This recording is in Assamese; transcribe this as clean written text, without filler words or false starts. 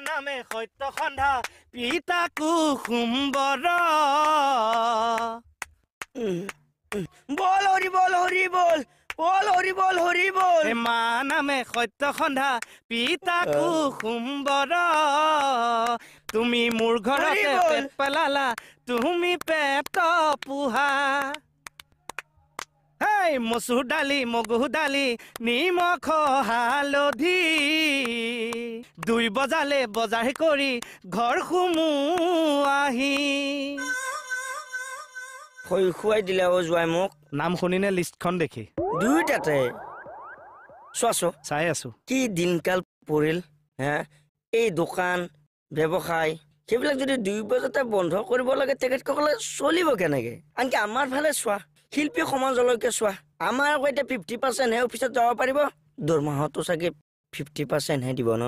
নামে সত্য সন্ধ্যা পিতা কুসুম্বৰ বল হৰি বল হৰি বল বল হৰি বল হৰি বল মা নামে সত্য সন্ধ্যা পিতা কুসুম্বৰ তুমি মোৰ ঘৰতে পেট পেলালা তুমি পেট পোহা হেই মচুৰ দালি মগু দালি নিমখ হালধি 2 বজালে বজাৰ কৰি ঘৰ সুমু আহি খুৱাই দিলে অ জোৱাই মোক নাম শুনিনে লিষ্টখন দেখি দুইটাতে চোৱাছো চাই আছো কি দিনকাল পৰিল হে এই দোকান ব্যৱসায় সেইবিলাক যদি 2 বজাতে বন্ধ কৰিব লাগে তেখেতসকলে চলিব কেনেকে আনকি আমাৰ ফালে চোৱা শিল্পী সমাজলৈকে চোৱা আমাৰ আকৌ এতিয়া 50% হে অফিচত যাব পাৰিব দৰমহাটো চাগে 50% হে দিব ন